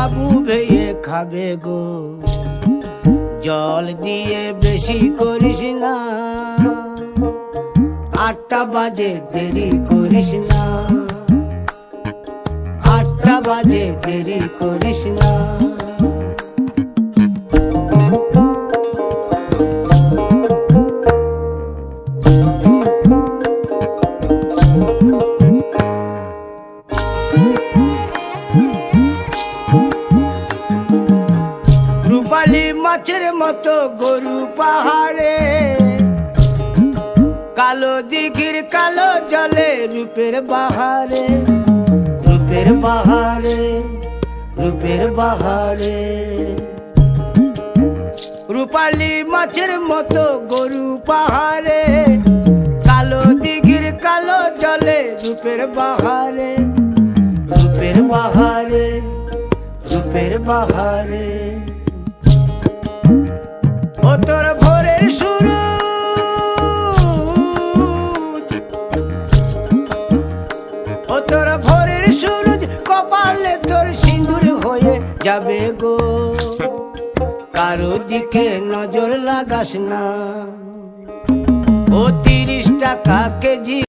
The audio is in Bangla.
বাবু ভেয়ে খাবে গো, জল দিয়ে বেশি করিস না, 8টা বাজে দেরি করিস না, 8টা বাজে দেরি করিস না। রূপালী মাছের মতো গরু পাহাড়ে, কালো দিঘির কালো জলে রূপের বাহারে, রূপের বাহারে, রূপের বাহারে। রূপালী মাছের মতো গরু পাহাড়ে, কালো দিঘির কালো জলে রূপের বাহারে, রূপের বাহারে, রূপের বাহারে। ও তোর ভোরের সূরজ, ও তোর ভোরের সূরজ, কপালে তোর সিঁদুর হয়ে যাবে গো, কারো দিকে নজর লাগাস না। ও 30 টাকা কেজি